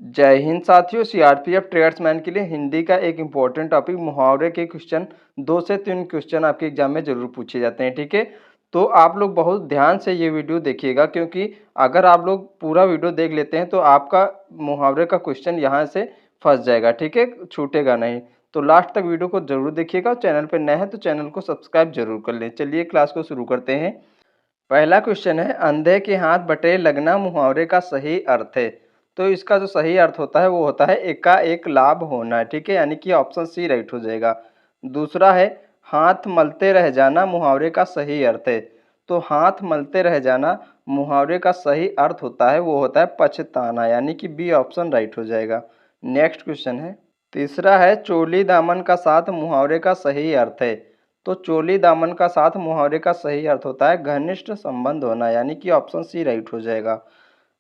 जय हिंद साथियों। CRPF tradesman के लिए हिंदी का एक इम्पोर्टेंट टॉपिक मुहावरे के क्वेश्चन 2 से 3 क्वेश्चन आपके एग्जाम में जरूर पूछे जाते हैं। ठीक है, तो आप लोग बहुत ध्यान से ये वीडियो देखिएगा, क्योंकि अगर आप लोग पूरा वीडियो देख लेते हैं तो आपका मुहावरे का क्वेश्चन यहाँ से फंस जाएगा। ठीक है, छूटेगा नहीं। तो लास्ट तक वीडियो को जरूर देखिएगा। चैनल पर नए हैं तो चैनल को सब्सक्राइब जरूर कर लें। चलिए क्लास को शुरू करते हैं। पहला क्वेश्चन है, अंधे के हाथ बटे लगना मुहावरे का सही अर्थ है। तो इसका जो सही अर्थ होता है वो होता है एकाएक लाभ होना। ठीक है, यानी कि ऑप्शन सी राइट हो जाएगा। दूसरा है, हाथ मलते रह जाना मुहावरे का सही अर्थ है। तो हाथ मलते रह जाना मुहावरे का सही अर्थ होता है वो होता है पछताना, यानी कि बी ऑप्शन राइट हो जाएगा। नेक्स्ट क्वेश्चन है, तीसरा है, चोली दामन का साथ मुहावरे का सही अर्थ है। तो चोली दामन का साथ मुहावरे का सही अर्थ होता है घनिष्ठ संबंध होना, यानी कि ऑप्शन सी राइट हो जाएगा।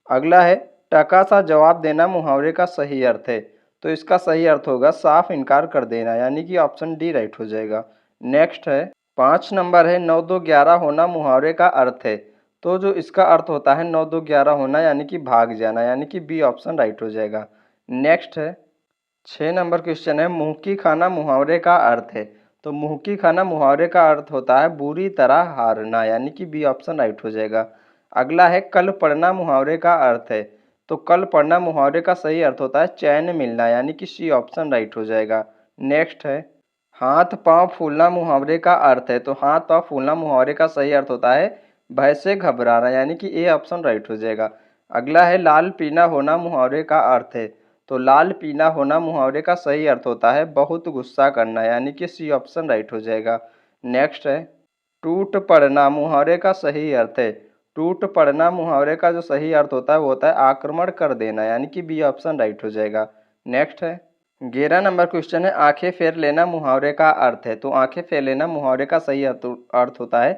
अगला है, टका सा जवाब देना मुहावरे का सही अर्थ है। तो इसका सही अर्थ होगा साफ इनकार कर देना, यानी कि ऑप्शन डी राइट हो जाएगा। नेक्स्ट है, 5 नंबर है, 9 2 11 होना मुहावरे का अर्थ है। तो जो इसका अर्थ होता है 9 2 11 होना, यानी कि भाग जाना, यानी कि बी ऑप्शन राइट हो जाएगा। नेक्स्ट है, 6 नंबर क्वेश्चन है, मुंह की खाना मुहावरे का अर्थ है। तो मुंह की खाना मुहावरे का अर्थ होता है बुरी तरह हारना, यानी कि बी ऑप्शन राइट हो जाएगा। अगला है, कल पढ़ना मुहावरे का अर्थ है। तो कल पढ़ना मुहावरे का सही अर्थ होता है चैन मिलना, यानी कि सी ऑप्शन राइट हो जाएगा। नेक्स्ट है, हाथ पांव फूलना मुहावरे का अर्थ है। तो हाथ पांव फूलना मुहावरे का सही अर्थ होता है भय से घबराना, यानी कि ए ऑप्शन राइट हो जाएगा। अगला है, लाल पीला होना मुहावरे का अर्थ है। तो लाल पीला होना मुहावरे का सही अर्थ होता है बहुत गुस्सा करना, यानी कि सी ऑप्शन राइट हो जाएगा। नेक्स्ट है, टूट पड़ना मुहावरे का सही अर्थ है। टूट पड़ना मुहावरे का जो सही अर्थ होता है वो होता है आक्रमण कर देना, यानी कि बी ऑप्शन राइट हो जाएगा। नेक्स्ट है, 11 नंबर क्वेश्चन है, आंखें फेर लेना मुहावरे का अर्थ है। तो आंखें फेर लेना मुहावरे का सही अर्थ होता है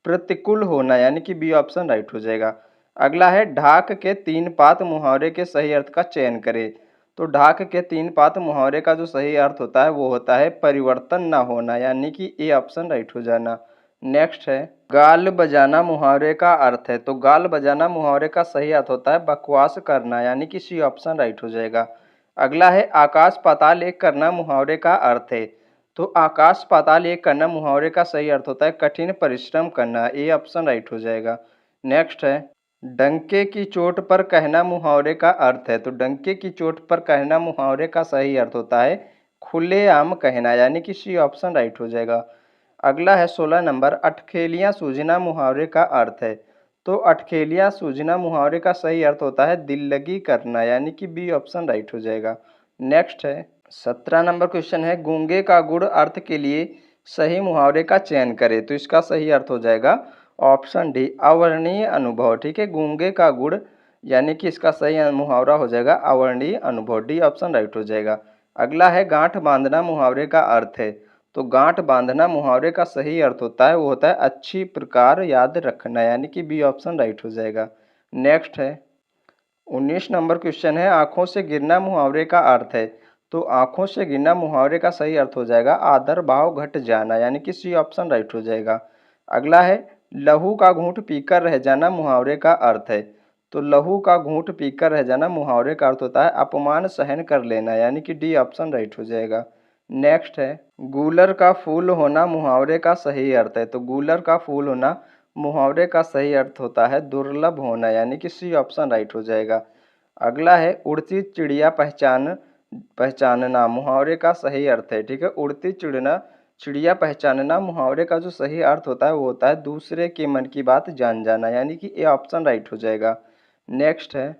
प्रतिकूल होना, यानी कि बी ऑप्शन राइट हो जाएगा। अगला है, ढाक के 3 पात मुहावरे के सही अर्थ का चयन करें। तो ढाक के 3 पात मुहावरे का जो सही अर्थ होता है वो होता है परिवर्तन न होना, यानी कि ए ऑप्शन राइट हो जाना। नेक्स्ट है, गाल बजाना मुहावरे का अर्थ है। तो गाल बजाना मुहावरे का सही अर्थ होता है बकवास करना, यानी कि सी ऑप्शन राइट हो जाएगा। अगला है, आकाश पाताल एक करना मुहावरे का अर्थ है। तो आकाश पाताल एक करना मुहावरे का सही अर्थ होता है कठिन परिश्रम करना, ए ऑप्शन राइट हो जाएगा। नेक्स्ट है, डंके की चोट पर कहना मुहावरे का अर्थ है। तो डंके की चोट पर कहना मुहावरे का सही अर्थ होता है खुलेआम कहना, यानी कि सी ऑप्शन राइट हो जाएगा। अगला है 16 नंबर, अटखेलियाँ सूझना मुहावरे का अर्थ है। तो अटखेलियाँ सूझना मुहावरे का सही अर्थ होता है दिल लगी करना, यानी कि बी ऑप्शन राइट हो जाएगा। नेक्स्ट है, 17 नंबर क्वेश्चन है, गूंगे का गुड़ अर्थ के लिए सही मुहावरे का चयन करें। तो इसका सही अर्थ हो जाएगा ऑप्शन डी अवर्णीय अनुभव। ठीक है, गूंगे का गुड़, यानी कि इसका सही मुहावरा हो जाएगा अवर्णीय अनुभव, डी ऑप्शन राइट हो जाएगा। अगला है, गांठ बांधना मुहावरे का अर्थ है। तो गांठ बांधना मुहावरे का सही अर्थ होता है वो होता है अच्छी प्रकार याद रखना, यानी कि बी ऑप्शन राइट हो जाएगा। नेक्स्ट है, 19 नंबर क्वेश्चन है, आंखों से गिरना मुहावरे का अर्थ है। तो आंखों से गिरना मुहावरे का सही अर्थ हो जाएगा आदर भाव घट जाना, यानी कि सी ऑप्शन राइट हो जाएगा। अगला है, लहू का घूंट पीकर रह जाना मुहावरे का अर्थ है। तो लहू का घूंट पीकर रह जाना मुहावरे का अर्थ होता है अपमान सहन कर लेना, यानी कि डी ऑप्शन राइट हो जाएगा। नेक्स्ट है, गूलर का फूल होना मुहावरे का सही अर्थ है। तो गूलर का फूल होना मुहावरे का सही अर्थ होता है दुर्लभ होना, यानी कि सी ऑप्शन राइट हो जाएगा। अगला है, उड़ती चिड़िया पहचानना मुहावरे का सही अर्थ है। ठीक है, उड़ती चिड़िया पहचानना मुहावरे का जो सही अर्थ होता है वो होता है दूसरे के मन की बात जान जाना, यानी कि ये ऑप्शन राइट हो जाएगा। नेक्स्ट है,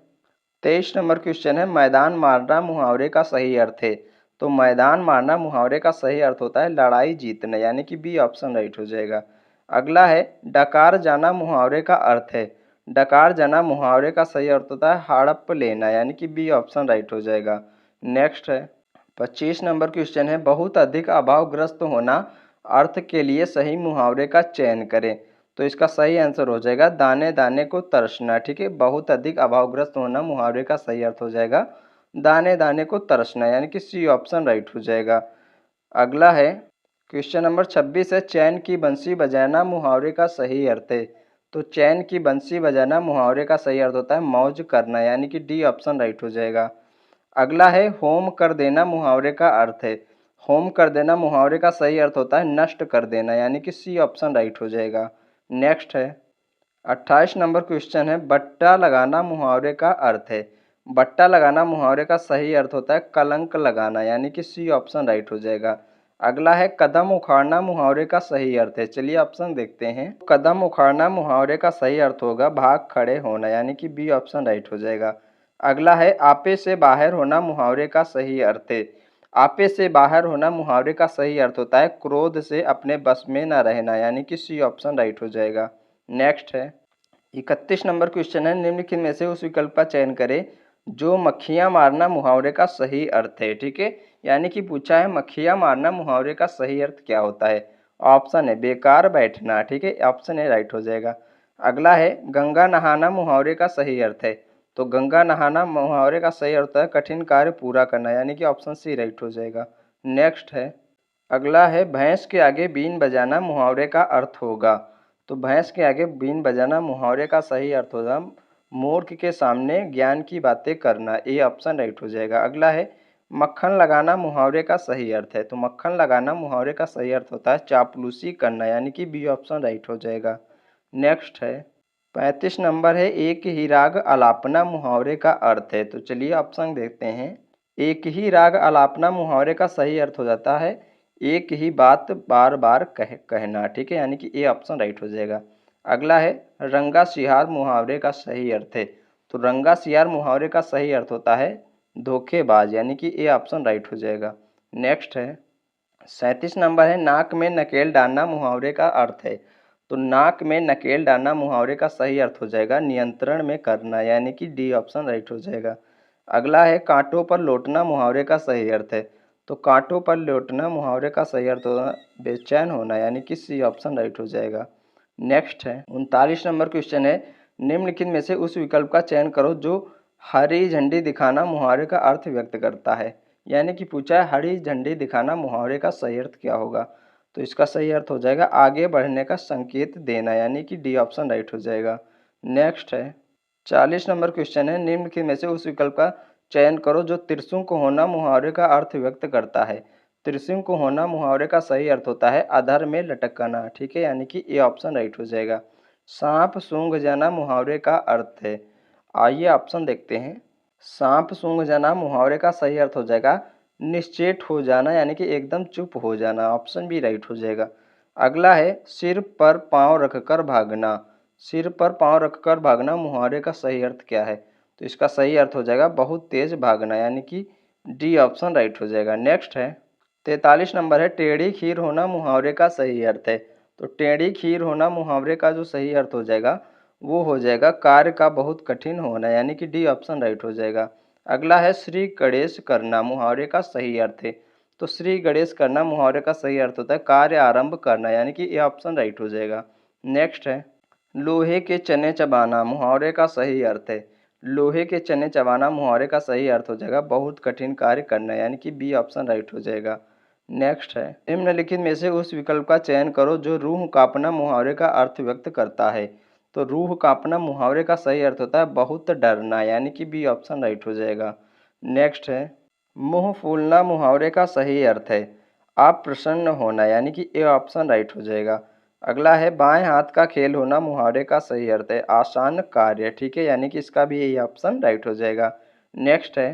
23 नंबर क्वेश्चन है, मैदान मारना मुहावरे का सही अर्थ है। तो मैदान मारना मुहावरे का सही अर्थ होता है लड़ाई जीतना, यानी कि बी ऑप्शन राइट हो जाएगा। अगला है, डकार जाना मुहावरे का अर्थ है। डकार जाना मुहावरे का सही अर्थ होता है हड़प लेना, यानी कि बी ऑप्शन राइट हो जाएगा। नेक्स्ट है, 25 नंबर क्वेश्चन है, बहुत अधिक अभावग्रस्त होना अर्थ के लिए सही मुहावरे का चयन करें। तो इसका सही आंसर हो जाएगा दाने दाने को तरसना। ठीक है, बहुत अधिक अभावग्रस्त होना मुहावरे का सही अर्थ हो जाएगा दाने दाने को तरसना, यानी कि सी ऑप्शन राइट हो जाएगा। अगला है, क्वेश्चन नंबर 26 है, चैन की बंसी बजाना मुहावरे का सही अर्थ है। तो चैन की बंसी बजाना मुहावरे का सही अर्थ होता है मौज करना, यानी कि डी ऑप्शन राइट हो जाएगा। अगला है होम कर देना मुहावरे का अर्थ है। होम कर देना मुहावरे का सही अर्थ होता है नष्ट कर देना, यानी कि सी ऑप्शन राइट हो जाएगा। नेक्स्ट है 28 नंबर क्वेश्चन है बट्टा लगाना मुहावरे का अर्थ है। बट्टा लगाना मुहावरे का सही अर्थ होता है कलंक लगाना, यानी कि सी ऑप्शन राइट हो जाएगा। अगला है कदम उखाड़ना मुहावरे का सही अर्थ है। चलिए ऑप्शन देखते हैं। कदम उखाड़ना मुहावरे का सही अर्थ होगा भाग खड़े होना, यानी कि बी ऑप्शन राइट हो जाएगा। अगला है आपे से बाहर होना मुहावरे का सही अर्थ है। आपे से बाहर होना मुहावरे का सही अर्थ होता है क्रोध से अपने बस में न रहना, यानी कि सी ऑप्शन राइट हो जाएगा। नेक्स्ट है 31 नंबर क्वेश्चन है निम्नलिखित में से उस विकल्प का चयन करें जो मक्खियां मारना मुहावरे का सही अर्थ है। ठीक है, यानी कि पूछा है मक्खियां मारना मुहावरे का सही अर्थ क्या होता है। ऑप्शन है बेकार बैठना। ठीक है, ऑप्शन ए राइट हो जाएगा। अगला है गंगा नहाना मुहावरे का सही अर्थ है। तो गंगा नहाना मुहावरे का सही अर्थ है कठिन कार्य पूरा करना, यानी कि ऑप्शन सी राइट हो जाएगा। नेक्स्ट है अगला है भैंस के आगे बीन बजाना मुहावरे का अर्थ होगा। तो भैंस के आगे बीन बजाना मुहावरे का सही अर्थ होगा मूर्ख के सामने ज्ञान की बातें करना। ये ऑप्शन राइट हो जाएगा। अगला है मक्खन लगाना मुहावरे का सही अर्थ है। तो मक्खन लगाना मुहावरे का सही अर्थ होता है चापलूसी करना, यानी कि बी ऑप्शन राइट हो जाएगा। नेक्स्ट है 35 नंबर है एक ही राग आलापना मुहावरे का अर्थ है। तो चलिए ऑप्शन देखते हैं। एक ही राग आलापना मुहावरे का सही अर्थ हो जाता है एक ही बात बार बार कहना। ठीक है, यानी कि ए ऑप्शन राइट हो जाएगा। अगला है रंगा सियार मुहावरे का सही अर्थ है। तो रंगा सियार मुहावरे का सही अर्थ होता है धोखेबाज, यानी कि ए ऑप्शन राइट हो जाएगा। नेक्स्ट है 37 नंबर है नाक में नकेल डालना मुहावरे का अर्थ है। तो नाक में नकेल डालना मुहावरे का सही अर्थ हो जाएगा नियंत्रण में करना, यानी कि डी ऑप्शन राइट हो जाएगा। अगला है कांटों पर लौटना मुहावरे का सही अर्थ है। तो कांटों पर लौटना मुहावरे का सही अर्थ होगा बेचैन होना, यानी कि सी ऑप्शन राइट हो जाएगा। नेक्स्ट है 39 नंबर क्वेश्चन है निम्नलिखित में से उस विकल्प का चयन करो जो हरी झंडी दिखाना मुहावरे का अर्थ व्यक्त करता है। यानी कि पूछा है हरी झंडी दिखाना मुहावरे का सही अर्थ क्या होगा। तो इसका सही अर्थ हो जाएगा आगे बढ़ने का संकेत देना, यानी कि डी ऑप्शन राइट हो जाएगा। नेक्स्ट है 40 नंबर क्वेश्चन है निम्नलिखित में से उस विकल्प का चयन करो जो त्रिशंकु होना मुहावरे का अर्थ व्यक्त करता है। त्रिशंकु होना मुहावरे का सही अर्थ होता है अधर में लटकना। ठीक है, यानी कि ए ऑप्शन राइट हो जाएगा। सांप सूंघ जाना मुहावरे का अर्थ है। आइए ऑप्शन देखते हैं। सांप सूंघ जाना मुहावरे का सही अर्थ हो जाएगा निश्चेत हो जाना, यानी कि एकदम चुप हो जाना। ऑप्शन बी राइट हो जाएगा। अगला है सिर पर पांव रखकर भागना। सिर पर पांव रखकर भागना मुहावरे का सही अर्थ क्या है। तो इसका सही अर्थ हो जाएगा बहुत तेज भागना, यानी कि डी ऑप्शन राइट हो जाएगा। नेक्स्ट है 43 नंबर है टेढ़ी खीर होना मुहावरे का सही अर्थ है। तो टेढ़ी खीर होना मुहावरे का जो सही अर्थ हो जाएगा वो हो जाएगा कार्य का बहुत कठिन होना, यानी कि डी ऑप्शन राइट हो जाएगा। अगला है श्री गणेश करना मुहावरे का सही अर्थ है। तो श्री गणेश करना मुहावरे का सही अर्थ होता है कार्य आरंभ करना, यानी कि ये ऑप्शन राइट हो जाएगा। नेक्स्ट है लोहे के चने चबाना मुहावरे का सही अर्थ है। लोहे के चने चबाना मुहावरे का सही अर्थ हो जाएगा बहुत कठिन कार्य करना, यानी कि बी ऑप्शन राइट हो जाएगा। नेक्स्ट है निम्नलिखित में से उस विकल्प का चयन करो जो रूह कांपना मुहावरे का अर्थ व्यक्त करता है। तो रूह कांपना मुहावरे का सही अर्थ होता है बहुत डरना, यानी कि बी ऑप्शन राइट हो जाएगा। नेक्स्ट है मुंह फूलना मुहावरे का सही अर्थ है आप प्रसन्न होना, यानी कि ए ऑप्शन राइट हो जाएगा। अगला है बाएं हाथ का खेल होना मुहावरे का सही अर्थ है आसान कार्य। ठीक है, यानी कि इसका भी यही ऑप्शन राइट हो जाएगा। नेक्स्ट है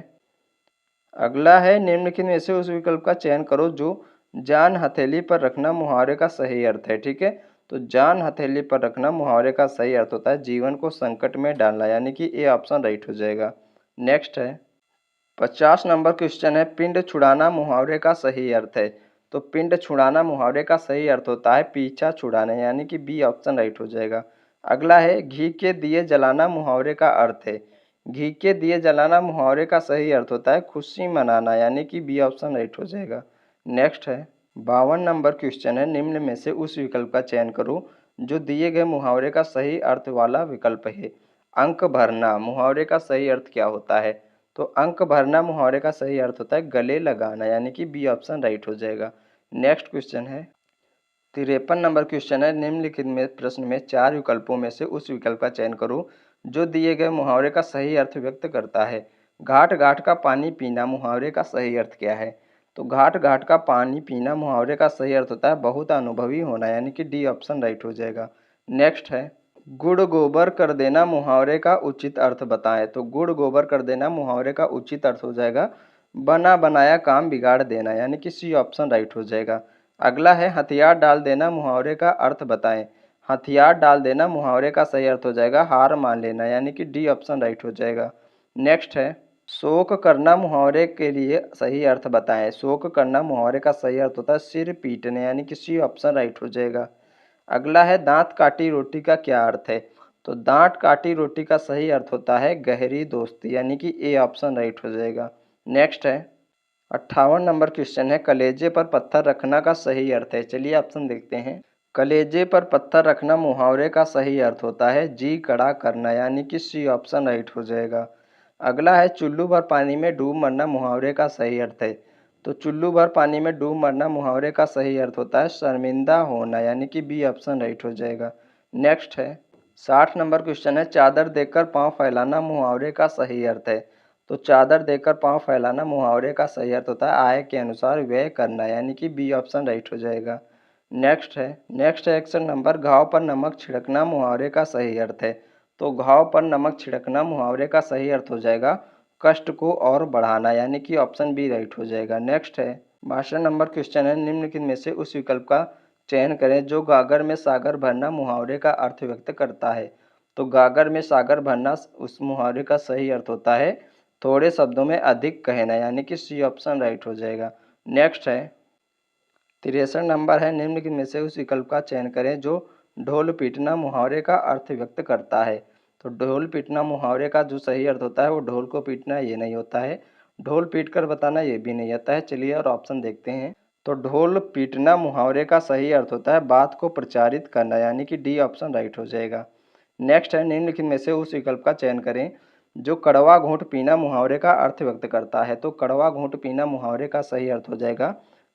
अगला है निम्नलिखित में से उस विकल्प का चयन करो जो जान हथेली पर रखना मुहावरे का सही अर्थ है। ठीक है, तो जान हथेली पर रखना मुहावरे का सही अर्थ होता है जीवन को संकट में डालना, यानी कि ए ऑप्शन राइट हो जाएगा। नेक्स्ट है 50 नंबर क्वेश्चन है पिंड छुड़ाना मुहावरे का सही अर्थ है। तो पिंड छुड़ाना मुहावरे का सही अर्थ होता है पीछा छुड़ाना, यानी कि बी ऑप्शन राइट हो जाएगा। अगला है घी के दिए जलाना मुहावरे का अर्थ है। घी के दिए जलाना मुहावरे का सही अर्थ होता है खुशी मनाना, यानी कि बी ऑप्शन राइट हो जाएगा। नेक्स्ट है 52 नंबर क्वेश्चन है निम्न में से उस विकल्प का चयन करो जो दिए गए मुहावरे का सही अर्थ वाला विकल्प है। अंक भरना मुहावरे का सही अर्थ क्या होता है। तो अंक भरना मुहावरे का सही अर्थ होता है गले लगाना, यानी कि बी ऑप्शन राइट हो जाएगा। नेक्स्ट क्वेश्चन है 53 नंबर क्वेश्चन है निम्नलिखित में प्रश्न में चार विकल्पों में से उस विकल्प का चयन करो जो दिए गए मुहावरे का सही अर्थ व्यक्त करता है। घाट घाट का पानी पीना मुहावरे का सही अर्थ क्या है? तो घाट घाट का पानी पीना मुहावरे का सही अर्थ होता है बहुत अनुभवी होना, यानी कि डी ऑप्शन राइट हो जाएगा। नेक्स्ट है गुड़ गोबर कर देना मुहावरे का उचित अर्थ बताएं। तो गुड़ गोबर कर देना मुहावरे का उचित अर्थ हो जाएगा बना बनाया काम बिगाड़ देना, यानी कि सी ऑप्शन राइट हो जाएगा। अगला है हथियार डाल देना मुहावरे का अर्थ बताएं। हथियार डाल देना मुहावरे का सही अर्थ हो जाएगा हार मान लेना, यानी कि डी ऑप्शन राइट हो जाएगा। नेक्स्ट है शोक करना मुहावरे के लिए सही अर्थ बताएं। शोक करना मुहावरे का सही अर्थ होता है सिर पीटने, यानी कि सी ऑप्शन राइट हो जाएगा। अगला है दांत काटी रोटी का क्या अर्थ है? तो दांत काटी रोटी का सही अर्थ होता है गहरी दोस्ती, यानी कि ए ऑप्शन राइट हो जाएगा। नेक्स्ट है 58 नंबर क्वेश्चन है कलेजे पर पत्थर रखना का सही अर्थ है। चलिए ऑप्शन देखते हैं। कलेजे पर पत्थर रखना मुहावरे का सही अर्थ होता है जी कड़ा करना, यानी कि सी ऑप्शन राइट हो जाएगा। अगला है चुल्लू भर पानी में डूब मरना मुहावरे का सही अर्थ है। तो चुल्लू भर पानी में डूब मरना मुहावरे का सही अर्थ होता है शर्मिंदा होना, यानी कि बी ऑप्शन राइट हो जाएगा। नेक्स्ट है 60 नंबर क्वेश्चन है चादर देकर पांव फैलाना मुहावरे का सही अर्थ है। तो चादर देकर पांव फैलाना मुहावरे का सही अर्थ होता है आय के अनुसार व्यय करना, यानी कि बी ऑप्शन राइट हो जाएगा। नेक्स्ट है एक्शन नंबर घाव पर नमक छिड़कना मुहावरे का सही अर्थ है। तो घाव पर नमक छिड़कना मुहावरे का सही अर्थ हो जाएगा कष्ट को और बढ़ाना, यानी कि ऑप्शन बी राइट हो जाएगा। नेक्स्ट है 62 नंबर क्वेश्चन है निम्नलिखित में से उस विकल्प का चयन करें जो गागर में सागर भरना मुहावरे का अर्थ व्यक्त करता है। तो गागर में सागर भरना उस मुहावरे का सही अर्थ होता है थोड़े शब्दों में अधिक कहना, यानी कि सी ऑप्शन राइट हो जाएगा। नेक्स्ट है 63 नंबर है निम्नलिखित में से उस विकल्प का चयन करें जो ढोल पीटना मुहावरे का अर्थ व्यक्त करता है। तो ढोल पीटना मुहावरे का जो सही अर्थ होता है वो ढोल को पीटना ये नहीं होता है, ढोल पीट कर बताना ये भी नहीं आता है। चलिए और ऑप्शन देखते हैं। तो ढोल पीटना मुहावरे का सही अर्थ होता है बात को प्रचारित करना, यानी कि डी ऑप्शन राइट हो जाएगा। नेक्स्ट है निम्नलिखित में से उस विकल्प का चयन करें जो कड़वा घूंट पीना मुहावरे का अर्थ व्यक्त करता है। तो कड़वा घूंट पीना मुहावरे का सही अर्थ हो जाएगा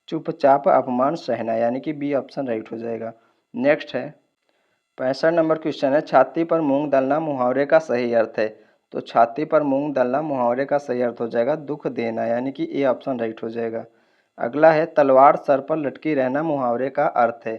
चुपचाप अपमान सहना, यानी कि बी ऑप्शन राइट हो जाएगा। नेक्स्ट है 65 नंबर क्वेश्चन है छाती पर मूंग दलना मुहावरे का सही अर्थ है। तो छाती पर मूंग दलना मुहावरे का सही अर्थ हो जाएगा दुख देना, यानी कि ए ऑप्शन राइट हो जाएगा। अगला है तलवार सर पर लटकी रहना मुहावरे का अर्थ है।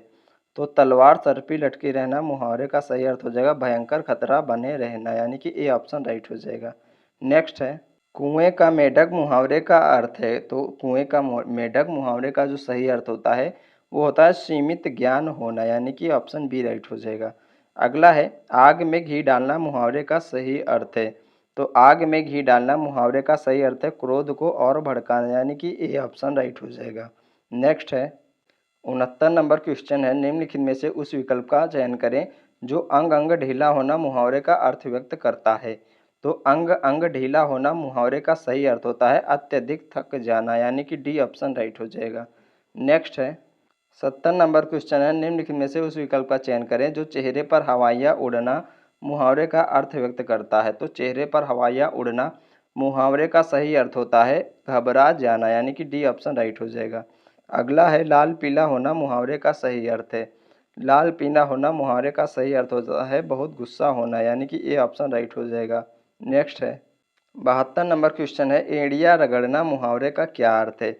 तो तलवार सर पर लटकी रहना मुहावरे का सही अर्थ हो जाएगा भयंकर खतरा बने रहना, यानी कि ए ऑप्शन राइट हो जाएगा। नेक्स्ट है कुएं का मेढक मुहावरे का अर्थ है। तो कुएं का मेढक मुहावरे का जो सही अर्थ होता है वो होता है सीमित ज्ञान होना, यानी कि ऑप्शन बी राइट हो जाएगा। अगला है आग में घी डालना मुहावरे का सही अर्थ है। तो आग में घी डालना मुहावरे का सही अर्थ है क्रोध को और भड़काना, यानी कि ए ऑप्शन राइट हो जाएगा। नेक्स्ट है 69 नंबर क्वेश्चन है निम्नलिखित में से उस विकल्प का चयन करें जो अंग अंग ढीला होना मुहावरे का अर्थ व्यक्त करता है। तो अंग अंग ढीला होना मुहावरे का सही अर्थ होता है अत्यधिक थक जाना, यानी कि डी ऑप्शन राइट हो जाएगा। नेक्स्ट है 70 नंबर क्वेश्चन है निम्नलिखित में से उस विकल्प का चयन करें जो चेहरे पर हवाइयाँ उड़ना मुहावरे का अर्थ व्यक्त करता है। तो चेहरे पर हवाइयाँ उड़ना मुहावरे का सही अर्थ होता है घबरा जाना, यानी कि डी ऑप्शन राइट हो जाएगा। अगला है लाल पीला होना मुहावरे का सही अर्थ है। लाल पीला होना मुहावरे का सही अर्थ होता है बहुत गुस्सा होना, यानी कि ए ऑप्शन राइट हो जाएगा। नेक्स्ट है 72 नंबर क्वेश्चन है एड़िया रगड़ना मुहावरे का क्या अर्थ है?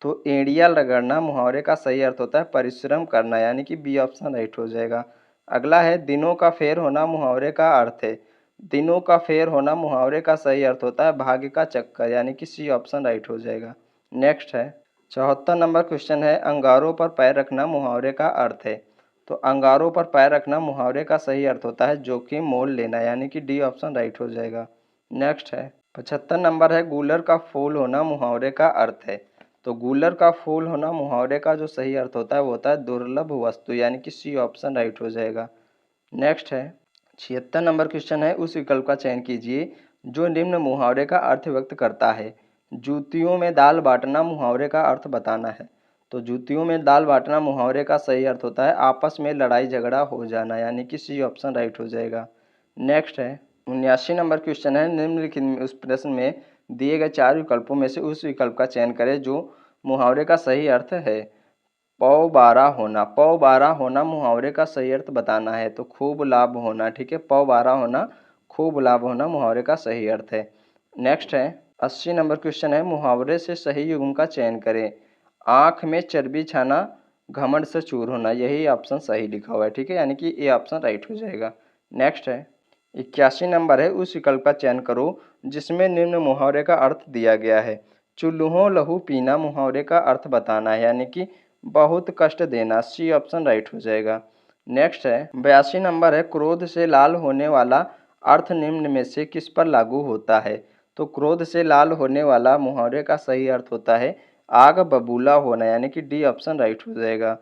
तो एड़िया रगड़ना मुहावरे का सही अर्थ होता है परिश्रम करना, यानी कि बी ऑप्शन राइट हो जाएगा। अगला है दिनों का फेर होना मुहावरे का अर्थ है। दिनों का फेर होना मुहावरे का सही अर्थ होता है भाग्य का चक्कर, यानी कि सी ऑप्शन राइट हो जाएगा। नेक्स्ट है 74 नंबर क्वेश्चन है अंगारों पर पैर रखना मुहावरे का अर्थ है। तो अंगारों पर पैर रखना मुहावरे का सही अर्थ होता है जोखिम मोल लेना, यानी कि डी ऑप्शन राइट हो जाएगा। नेक्स्ट है 75 नंबर है गूलर का फूल होना मुहावरे का अर्थ है। तो गूलर का फूल होना मुहावरे का जो सही अर्थ होता है वो होता है दुर्लभ वस्तु, यानी कि सी ऑप्शन राइट हो जाएगा। नेक्स्ट है 76 नंबर क्वेश्चन है उस विकल्प का चयन कीजिए जो निम्न मुहावरे का अर्थ व्यक्त करता है जूतियों में दाल बांटना मुहावरे का अर्थ बताना है। तो जूतियों में दाल बांटना मुहावरे का सही अर्थ होता है आपस में लड़ाई झगड़ा हो जाना, यानी कि सी ऑप्शन राइट हो जाएगा। नेक्स्ट है 79 नंबर क्वेश्चन है निम्नलिखित उस प्रश्न में दिए गए 4 विकल्पों में से उस विकल्प का चयन करें जो मुहावरे का सही अर्थ है पौ बारह होना। पौ बारह होना मुहावरे का सही अर्थ बताना है। तो खूब लाभ होना, ठीक है, पौ बारह होना खूब लाभ होना मुहावरे का सही अर्थ है। नेक्स्ट है 80 नंबर क्वेश्चन है, मुहावरे से सही युग्म का चयन करें। आँख में चर्बी छाना, घमंड से चूर होना, यही ऑप्शन सही लिखा हुआ है, ठीक है, यानी कि ये ऑप्शन राइट हो जाएगा। नेक्स्ट है 81 नंबर है, उस विकल्प का चयन करो जिसमें निम्न मुहावरे का अर्थ दिया गया है। चूल्हों लहू पीना मुहावरे का अर्थ बताना है, यानी कि बहुत कष्ट देना, सी ऑप्शन राइट हो जाएगा। नेक्स्ट है 82 नंबर है, क्रोध से लाल होने वाला अर्थ निम्न में से किस पर लागू होता है। तो क्रोध से लाल होने वाला मुहावरे का सही अर्थ होता है आग बबूला होना, यानी कि डी ऑप्शन राइट हो जाएगा।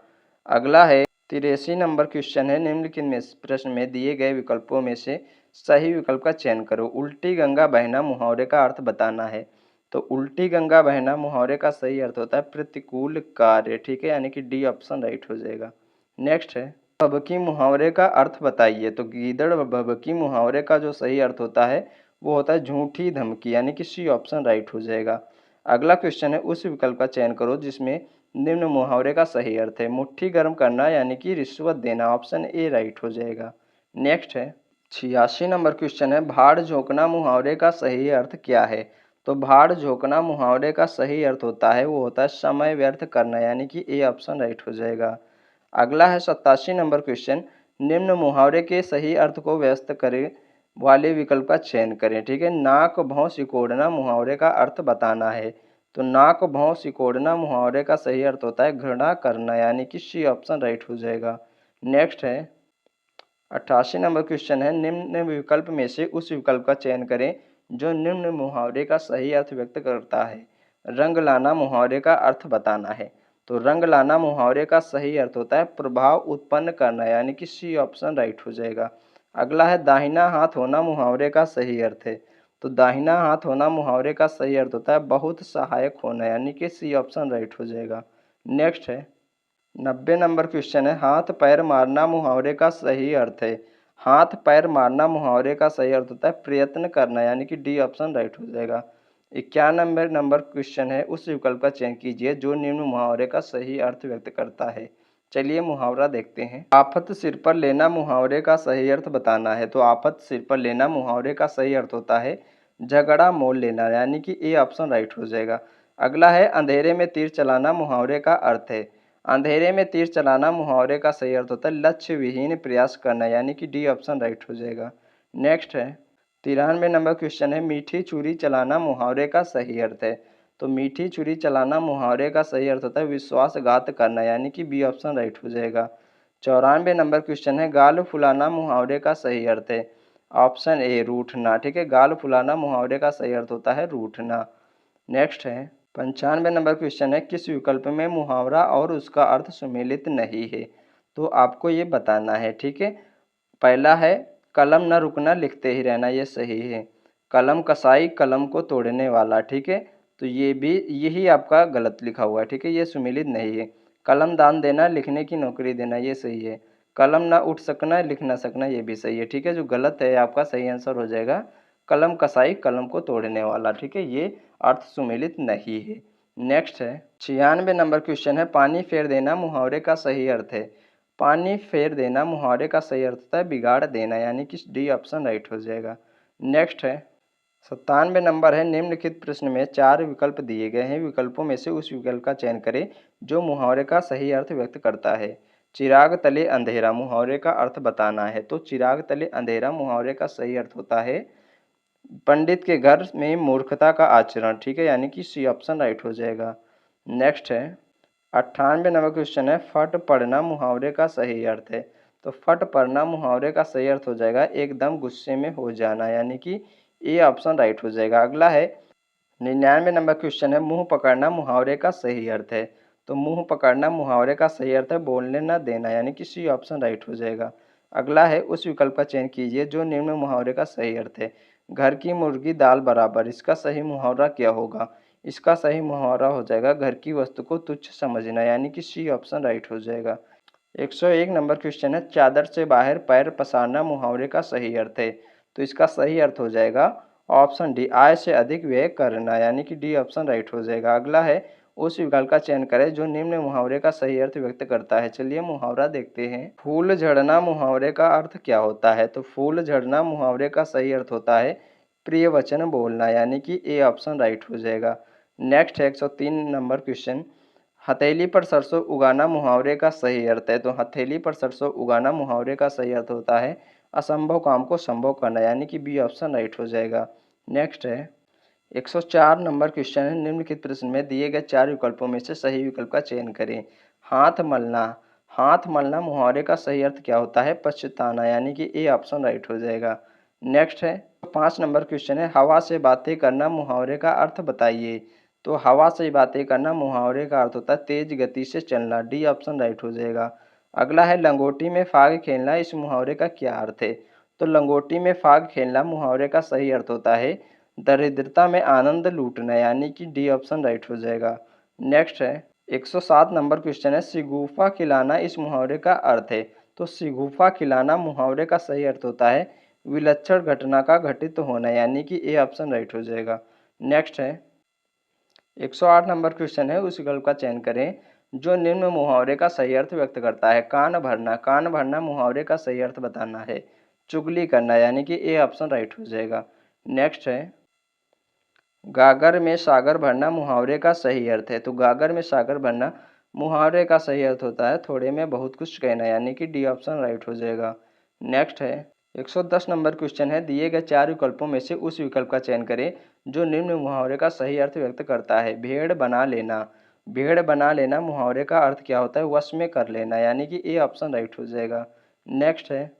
अगला है 83 नंबर क्वेश्चन है, निम्नलिखित में प्रश्न में दिए गए विकल्पों में से सही विकल्प का चयन करो। उल्टी गंगा बहना मुहावरे का अर्थ बताना है। तो उल्टी गंगा बहना मुहावरे का सही अर्थ होता है प्रतिकूल कार्य, ठीक है, यानी कि डी ऑप्शन राइट हो जाएगा। नेक्स्ट है भभकी मुहावरे का अर्थ बताइए। तो गीदड़ भभकी मुहावरे का जो सही अर्थ होता है वो होता है झूठी धमकी, यानी कि सी ऑप्शन राइट हो जाएगा। अगला क्वेश्चन है उस विकल्प का चयन करो जिसमें निम्न मुहावरे का सही अर्थ है मुट्ठी गर्म करना, यानी कि रिश्वत देना, ऑप्शन ए राइट हो जाएगा। नेक्स्ट है 86 नंबर क्वेश्चन है, भाड़ झोंकना मुहावरे का सही अर्थ क्या है। तो भाड़ झोंकना मुहावरे का सही अर्थ होता है वो होता है समय व्यर्थ करना, यानी कि ए ऑप्शन राइट हो जाएगा। अगला है 87 नंबर क्वेश्चन, निम्न मुहावरे के सही अर्थ को व्यक्त करें वाले विकल्प का चयन करें, ठीक है। नाक भौं सिकोड़ना मुहावरे का अर्थ बताना है। तो नाक भौं सिकोड़ना मुहावरे का सही अर्थ होता है घृणा करना, यानी कि सी ऑप्शन राइट हो जाएगा। नेक्स्ट है 88 नंबर क्वेश्चन है, निम्न विकल्प में से उस विकल्प का चयन करें जो निम्न मुहावरे का सही अर्थ व्यक्त करता है। रंग लाना मुहावरे का अर्थ बताना है। तो रंग लाना मुहावरे का सही अर्थ होता है प्रभाव उत्पन्न करना, यानी कि सी ऑप्शन राइट हो जाएगा। अगला है दाहिना हाथ होना मुहावरे का सही अर्थ है। तो दाहिना हाथ होना मुहावरे का सही अर्थ होता है बहुत सहायक होना, यानी कि सी ऑप्शन राइट हो जाएगा। नेक्स्ट है 90 नंबर क्वेश्चन है, हाथ पैर मारना मुहावरे का सही अर्थ है। हाथ पैर मारना मुहावरे का सही अर्थ होता है प्रयत्न करना, यानी कि डी ऑप्शन राइट हो जाएगा। 91 नंबर क्वेश्चन है, उस विकल्प का चयन कीजिए जो निम्न मुहावरे का सही अर्थ व्यक्त करता है। चलिए मुहावरा देखते हैं। आफत सिर पर लेना मुहावरे का सही अर्थ बताना है। तो आफत सिर पर लेना मुहावरे का सही अर्थ होता है झगड़ा मोल लेना, यानी कि ए ऑप्शन राइट हो जाएगा। अगला है अंधेरे में तीर चलाना मुहावरे का अर्थ है। अंधेरे में तीर चलाना मुहावरे का सही अर्थ होता है लक्ष्य विहीन प्रयास करना, यानी कि डी ऑप्शन राइट हो जाएगा। नेक्स्ट है 93 नंबर क्वेश्चन है, मीठी छुरी चलाना मुहावरे का सही अर्थ है। तो मीठी छुरी चलाना मुहावरे का सही अर्थ होता है विश्वासघात करना, यानी कि बी ऑप्शन राइट हो जाएगा। 94 नंबर क्वेश्चन है, गाल फुलाना मुहावरे का सही अर्थ है। ऑप्शन ए रूठना, ठीक है, गाल फुलाना मुहावरे का सही अर्थ होता है रूठना। नेक्स्ट है 95 नंबर क्वेश्चन है, किस विकल्प में मुहावरा और उसका अर्थ सुमेलित नहीं है। तो आपको ये बताना है, ठीक है। पहला है कलम न रुकना लिखते ही रहना, ये सही है। कलम कसाई कलम को तोड़ने वाला, ठीक है, तो ये भी यही आपका गलत लिखा हुआ है, ठीक है, ये सुमेलित नहीं है। कलम दान देना लिखने की नौकरी देना, ये सही है। कलम ना उठ सकना लिख ना सकना, ये भी सही है, ठीक है। जो गलत है आपका सही आंसर हो जाएगा कलम कसाई कलम को तोड़ने वाला, ठीक है, ये अर्थ सुमेलित नहीं है। नेक्स्ट है 96 नंबर क्वेश्चन है, पानी फेर देना मुहावरे का सही अर्थ है। पानी फेर देना मुहावरे का सही अर्थ होता है बिगाड़ देना, यानी कि डी ऑप्शन राइट हो जाएगा। नेक्स्ट है 97 नंबर है, निम्नलिखित प्रश्न में 4 विकल्प दिए गए हैं, विकल्पों में से उस विकल्प का चयन करें जो मुहावरे का सही अर्थ व्यक्त करता है। चिराग तले अंधेरा मुहावरे का अर्थ बताना है। तो चिराग तले अंधेरा मुहावरे का सही अर्थ होता है पंडित के घर में मूर्खता का आचरण, ठीक है, यानी कि सी ऑप्शन राइट हो जाएगा। नेक्स्ट है 98 नंबर क्वेश्चन है, फट पड़ना मुहावरे का सही अर्थ है। तो फट पड़ना मुहावरे का सही अर्थ हो जाएगा एकदम गुस्से में हो जाना, यानी कि ए ऑप्शन राइट हो जाएगा। अगला है 99 नंबर क्वेश्चन है, मुंह पकड़ना मुहावरे का सही अर्थ है। तो मुंह पकड़ना मुहावरे का सही अर्थ है बोलने न देना, यानी कि सी ऑप्शन राइट हो जाएगा। अगला है उस विकल्प का चयन कीजिए जो निम्न मुहावरे का सही अर्थ है। घर की मुर्गी दाल बराबर, इसका सही मुहावरा क्या होगा। इसका सही मुहावरा हो जाएगा घर की वस्तु को तुच्छ समझना, यानी कि सी ऑप्शन राइट हो जाएगा। 101 नंबर क्वेश्चन है, चादर से बाहर पैर पसारना मुहावरे का सही अर्थ है। तो इसका सही अर्थ हो जाएगा ऑप्शन डी आय से अधिक व्यय करना, यानी कि डी ऑप्शन राइट हो जाएगा। अगला है उस विकल्प का चयन करें जो निम्न मुहावरे का सही अर्थ व्यक्त करता है। चलिए मुहावरा देखते हैं। फूल झड़ना मुहावरे का अर्थ क्या होता है। तो फूल झड़ना मुहावरे का सही अर्थ होता है प्रिय वचन बोलना, यानी कि ए ऑप्शन राइट हो जाएगा। नेक्स्ट है 103 नंबर क्वेश्चन, हथेली पर सरसों उगाना मुहावरे का सही अर्थ है। तो हथेली पर सरसों उगाना मुहावरे का सही अर्थ होता है असंभव काम को संभव करना, यानी कि बी ऑप्शन राइट हो जाएगा। नेक्स्ट है 104 नंबर क्वेश्चन है, निम्नलिखित प्रश्न में दिए गए 4 विकल्पों में से सही विकल्प का चयन करें। हाथ मलना, हाथ मलना मुहावरे का सही अर्थ क्या होता है? पछताना, यानी कि ए ऑप्शन राइट हो जाएगा। नेक्स्ट है 5 नंबर क्वेश्चन है, हवा से बातें करना मुहावरे का अर्थ बताइए। तो हवा से बातें करना मुहावरे का अर्थ होता है तेज गति से चलना, डी ऑप्शन राइट हो जाएगा। अगला है लंगोटी में फाग खेलना, इस मुहावरे का क्या अर्थ है? तो लंगोटी में फाग खेलना मुहावरे का सही अर्थ होता है दरिद्रता में आनंद लूटना, यानी कि डी ऑप्शन राइट हो जाएगा। नेक्स्ट है 107 नंबर क्वेश्चन है, शिगुफा खिलाना इस मुहावरे का अर्थ है। तो शिगुफा खिलाना मुहावरे का सही अर्थ होता है विलक्षण घटना का घटित होना, यानी कि ए ऑप्शन राइट हो जाएगा। नेक्स्ट है 108 नंबर क्वेश्चन है, उस विकल्प का चयन करें जो निम्न मुहावरे का सही अर्थ व्यक्त करता है। कान भरना, कान भरना मुहावरे का सही अर्थ बताना है चुगली करना, यानी कि ए ऑप्शन राइट हो जाएगा। नेक्स्ट है गागर में सागर भरना मुहावरे का सही अर्थ है। तो गागर में सागर भरना मुहावरे का सही अर्थ होता है थोड़े में बहुत कुछ कहना, यानी कि डी ऑप्शन राइट हो जाएगा। नेक्स्ट है 110 नंबर क्वेश्चन है, दिए गए 4 विकल्पों में से उस विकल्प का चयन करें जो निम्न मुहावरे का सही अर्थ व्यक्त करता है। भेड़ बना लेना, भेड़ बना लेना मुहावरे का अर्थ क्या होता है? वश में कर लेना, यानी कि ए ऑप्शन राइट हो जाएगा। नेक्स्ट है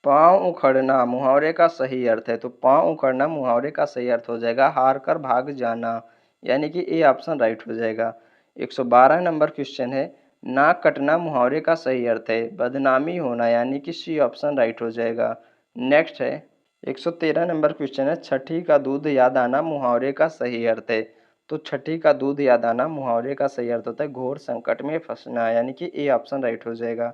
पाँव उखड़ना मुहावरे का सही अर्थ है। तो पाँव उखड़ना मुहावरे का सही अर्थ हो जाएगा हार कर भाग जाना, यानी कि ए ऑप्शन राइट हो जाएगा। 112 नंबर क्वेश्चन है, नाक कटना मुहावरे का सही अर्थ है बदनामी होना, यानी कि सी ऑप्शन राइट हो जाएगा। नेक्स्ट है 113 नंबर क्वेश्चन है, छठी का दूध याद आना मुहावरे का सही अर्थ है। तो छठी का दूध याद आना मुहावरे का सही अर्थ होता है घोर संकट में फंसना, यानी कि ए ऑप्शन राइट हो जाएगा।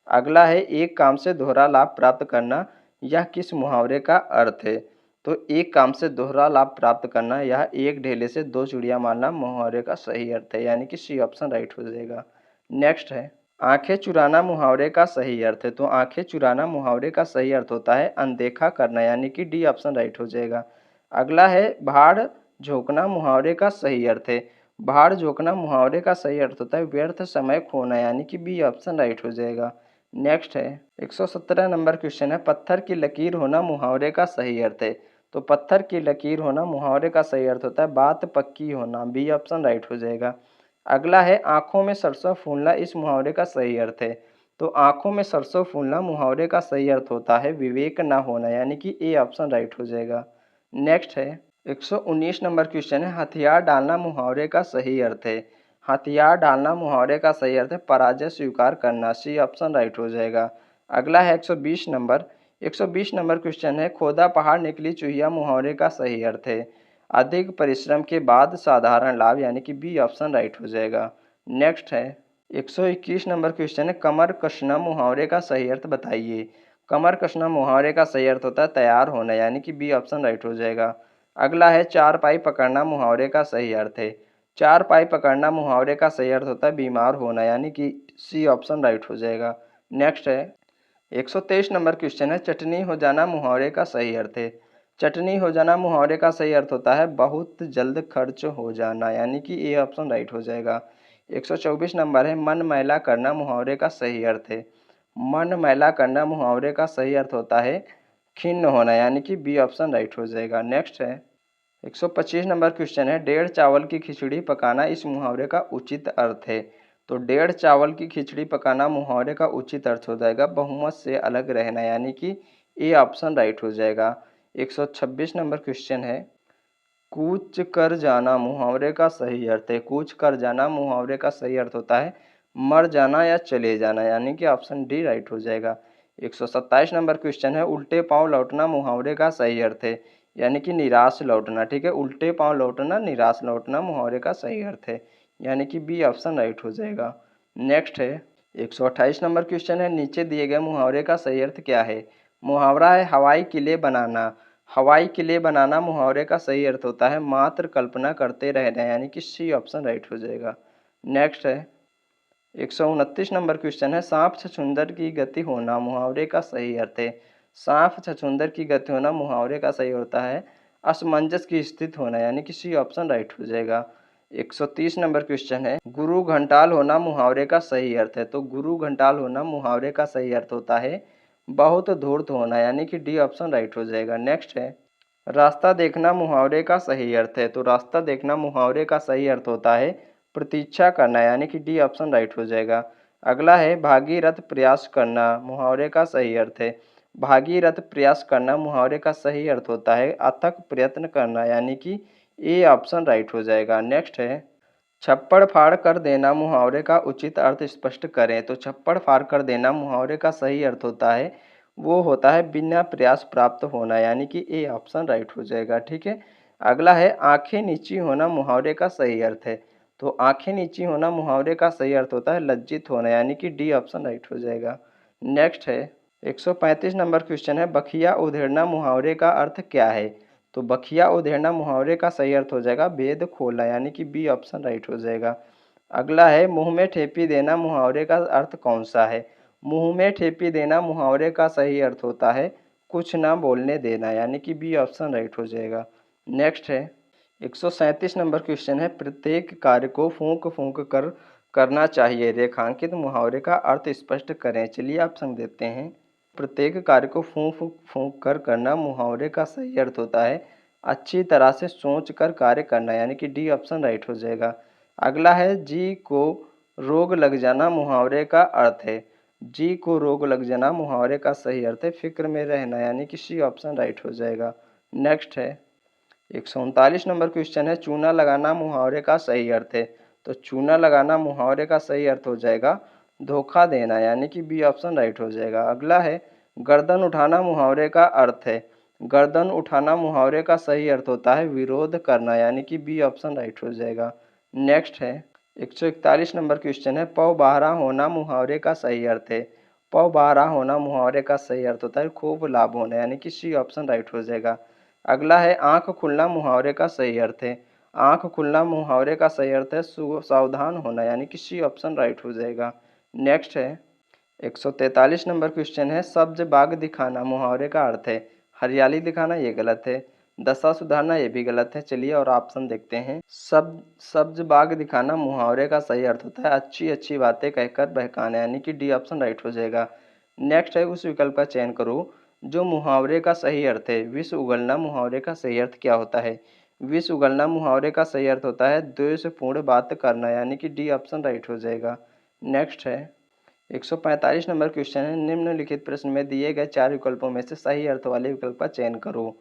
अगला है एक काम से दोहरा लाभ प्राप्त करना, यह किस मुहावरे का अर्थ है? तो एक काम से दोहरा लाभ प्राप्त करना, यह एक ढेले से दो चिड़िया मारना मुहावरे का सही अर्थ है, यानी कि सी ऑप्शन राइट हो जाएगा। नेक्स्ट है आंखें चुराना मुहावरे का सही अर्थ है। तो आंखें चुराना मुहावरे का सही अर्थ होता है अनदेखा करना, यानी कि डी ऑप्शन राइट हो जाएगा। अगला है भाड़ झोंकना मुहावरे का सही अर्थ है। भाड़ झोंकना मुहावरे का सही अर्थ होता है व्यर्थ समय खोना, यानी कि बी ऑप्शन राइट हो जाएगा। नेक्स्ट है 117 नंबर क्वेश्चन है, पत्थर की लकीर होना मुहावरे का सही अर्थ है। तो पत्थर की लकीर होना मुहावरे का सही अर्थ होता है बात पक्की होना, बी ऑप्शन राइट हो जाएगा। अगला है आंखों में सरसों फूलना इस मुहावरे का सही अर्थ है। तो आंखों में सरसों फूलना मुहावरे का सही अर्थ होता है विवेक न होना, यानी कि ए ऑप्शन राइट हो जाएगा। नेक्स्ट है 119 नंबर क्वेश्चन है, हथियार डालना मुहावरे का सही अर्थ है। हथियार डालना मुहावरे का सही अर्थ है पराजय स्वीकार करना, सी ऑप्शन राइट हो जाएगा। अगला है 120 नंबर क्वेश्चन है, खोदा पहाड़ निकली चूहिया मुहावरे का सही अर्थ है अधिक परिश्रम के बाद साधारण लाभ, यानी कि बी ऑप्शन राइट हो जाएगा। नेक्स्ट है 121 नंबर क्वेश्चन है, कमर कसना मुहावरे का सही अर्थ बताइए। कमर कसना मुहावरे का सही अर्थ होता है तैयार होना, यानी कि बी ऑप्शन राइट हो जाएगा। अगला है चारपाई पकड़ना मुहावरे का सही अर्थ है। चारपाई पकड़ना मुहावरे का सही अर्थ होता है बीमार होना, यानी कि सी ऑप्शन राइट हो जाएगा। नेक्स्ट है 123 नंबर क्वेश्चन है, चटनी हो जाना मुहावरे का सही अर्थ है। चटनी हो जाना मुहावरे का सही अर्थ होता है बहुत जल्द खर्च हो जाना, यानी कि ए ऑप्शन राइट हो जाएगा। 124 नंबर है, मन मैला करना मुहावरे का सही अर्थ है। मन मैला करना मुहावरे का सही अर्थ होता है खिन्न होना, यानी कि बी ऑप्शन राइट हो जाएगा। नेक्स्ट है 125 नंबर क्वेश्चन है, डेढ़ चावल की खिचड़ी पकाना इस मुहावरे का उचित अर्थ है। तो डेढ़ चावल की खिचड़ी पकाना मुहावरे का उचित अर्थ हो जाएगा बहुमत से अलग रहना, यानी कि ए ऑप्शन राइट हो जाएगा। 126 नंबर क्वेश्चन है, कूच कर जाना मुहावरे का सही अर्थ है। कूच कर जाना मुहावरे का सही अर्थ होता है मर जाना या चले जाना, यानी कि ऑप्शन डी राइट हो जाएगा। 127 नंबर क्वेश्चन है, उल्टे पांव लौटना मुहावरे का सही अर्थ है, यानी कि निराश लौटना। ठीक है, उल्टे पांव लौटना निराश लौटना मुहावरे का सही अर्थ है, यानी कि बी ऑप्शन राइट हो जाएगा। नेक्स्ट है 128 नंबर क्वेश्चन है, नीचे दिए गए मुहावरे का सही अर्थ क्या है? मुहावरा है हवाई किले बनाना। हवाई किले बनाना मुहावरे का सही अर्थ होता है मात्र कल्पना करते रहना, यानी कि सी ऑप्शन राइट हो जाएगा। नेक्स्ट है 129 नंबर क्वेश्चन है, सांप छछूंदर की गति होना मुहावरे का सही अर्थ है। सांप छछूंदर की गति होना मुहावरे का सही होता है असमंजस की स्थिति होना, यानी कि सी ऑप्शन राइट हो जाएगा। 130 नंबर क्वेश्चन है, गुरु घंटाल होना मुहावरे का सही अर्थ है। तो गुरु घंटाल होना मुहावरे का सही अर्थ होता है बहुत धूर्त होना, यानी कि डी ऑप्शन राइट हो जाएगा। नेक्स्ट है, रास्ता देखना मुहावरे का सही अर्थ है। तो रास्ता देखना मुहावरे का सही अर्थ होता है प्रतीक्षा करना, यानी कि डी ऑप्शन राइट हो जाएगा। अगला है, भागीरथ प्रयास करना मुहावरे का सही अर्थ है। भागीरथ प्रयास करना मुहावरे का सही अर्थ होता है अथक प्रयत्न करना, यानी कि ए ऑप्शन राइट हो जाएगा। नेक्स्ट है, छप्पड़ फाड़ कर देना मुहावरे का उचित अर्थ स्पष्ट करें। तो छप्पड़ फाड़ कर देना मुहावरे का सही अर्थ होता है वो होता है बिना प्रयास प्राप्त होना, यानी कि ए ऑप्शन राइट हो जाएगा। ठीक है। अगला है, आंखें नीची होना मुहावरे का सही अर्थ है। तो आंखें नीची होना मुहावरे का सही अर्थ होता है लज्जित होना, यानी कि डी ऑप्शन राइट हो जाएगा। नेक्स्ट है, 135 नंबर क्वेश्चन है, बखिया उधेड़ना मुहावरे का अर्थ क्या है। तो बखिया उधेड़ना मुहावरे का सही अर्थ हो जाएगा भेद खोलना, यानी कि बी ऑप्शन राइट हो जाएगा। अगला है, मुंह में ठेपी देना मुहावरे का अर्थ कौन सा है। मुंह में ठेपी देना मुहावरे का सही अर्थ होता है कुछ ना बोलने देना, यानी कि बी ऑप्शन राइट हो जाएगा। नेक्स्ट है, 137 नंबर क्वेश्चन है, प्रत्येक कार्य को फूंक फूंक कर करना चाहिए, रेखांकित मुहावरे का अर्थ स्पष्ट करें। चलिए आप संग देते हैं। प्रत्येक कार्य को फूंक फूंक फूंक कर करना मुहावरे का सही अर्थ होता है अच्छी तरह से सोच कर कार्य करना, यानी कि डी ऑप्शन राइट हो जाएगा। अगला है, जी को रोग लग जाना मुहावरे का अर्थ है। जी को रोग लग जाना मुहावरे का सही अर्थ है फिक्र में रहना, यानी कि सी ऑप्शन राइट हो जाएगा। नेक्स्ट है, 139 नंबर क्वेश्चन है, चूना लगाना मुहावरे का सही अर्थ है। तो चूना लगाना मुहावरे का सही अर्थ हो जाएगा धोखा देना, यानी कि बी ऑप्शन राइट हो जाएगा। अगला है, गर्दन उठाना मुहावरे का अर्थ है। गर्दन उठाना मुहावरे का सही अर्थ होता है विरोध करना, यानी कि बी ऑप्शन राइट हो जाएगा। नेक्स्ट है, 141 नंबर क्वेश्चन है, पौ बाहरा होना मुहावरे का सही अर्थ है। पौ बाहरा होना मुहावरे का सही अर्थ होता है खूब लाभ होना, यानी कि सी ऑप्शन राइट हो जाएगा। अगला है, आंख खुलना मुहावरे का सही अर्थ है। आंख खुलना मुहावरे का सही अर्थ है सावधान होना, यानी कि सी ऑप्शन राइट हो जाएगा। नेक्स्ट है, 143 नंबर क्वेश्चन है, सब्ज बाग दिखाना मुहावरे का अर्थ है हरियाली दिखाना, ये गलत है। दशा सुधारना, ये भी गलत है। चलिए और ऑप्शन देखते हैं। सब्ज बाग दिखाना मुहावरे का सही अर्थ होता है अच्छी अच्छी बातें कहकर बहकाना, यानी कि डी ऑप्शन राइट हो जाएगा। नेक्स्ट है, उस विकल्प का चयन करो जो मुहावरे का सही अर्थ है। विष उगलना मुहावरे का सही अर्थ क्या होता है। विष उगलना मुहावरे का सही अर्थ होता है द्वेषपूर्ण बात करना, यानी कि डी ऑप्शन राइट हो जाएगा। नेक्स्ट है, 145 नंबर क्वेश्चन है, निम्नलिखित प्रश्न में दिए गए चार विकल्पों में से सही अर्थ वाले विकल्प का चयन करो।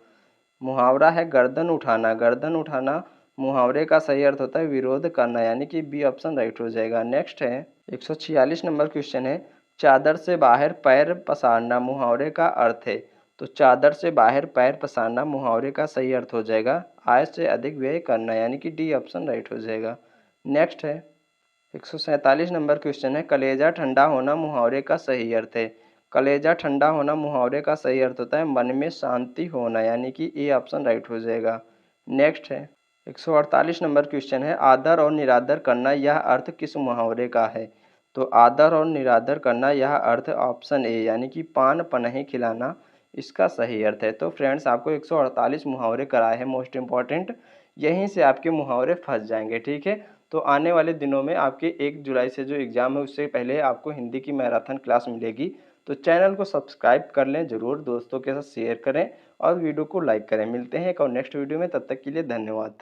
मुहावरा है गर्दन उठाना। गर्दन उठाना मुहावरे का सही अर्थ होता है विरोध करना, यानी कि बी ऑप्शन राइट हो जाएगा। नेक्स्ट है, 146 नंबर क्वेश्चन है, चादर से बाहर पैर पसारना मुहावरे का अर्थ है। तो चादर से बाहर पैर पसारना मुहावरे का सही अर्थ हो जाएगा आय से अधिक व्यय करना, यानी कि डी ऑप्शन राइट हो जाएगा। नेक्स्ट है, 147 नंबर क्वेश्चन है, कलेजा ठंडा होना मुहावरे का सही अर्थ है। कलेजा ठंडा होना मुहावरे का सही अर्थ होता है मन में शांति होना, यानी कि ए ऑप्शन राइट हो जाएगा। नेक्स्ट है, 148 नंबर क्वेश्चन है, आदर और निरादर करना यह अर्थ किस मुहावरे का है। तो आदर और निरादर करना यह अर्थ ऑप्शन ए, यानी कि पान पनही खिलाना इसका सही अर्थ है। तो फ्रेंड्स, आपको 148 मुहावरे कराए हैं मोस्ट इम्पॉर्टेंट, यहीं से आपके मुहावरे फंस जाएंगे। ठीक है। तो आने वाले दिनों में आपके 1 जुलाई से जो एग्ज़ाम है उससे पहले आपको हिंदी की मैराथन क्लास मिलेगी। तो चैनल को सब्सक्राइब कर लें ज़रूर, दोस्तों के साथ शेयर करें और वीडियो को लाइक करें। मिलते हैं एक और नेक्स्ट वीडियो में, तब तक के लिए धन्यवाद।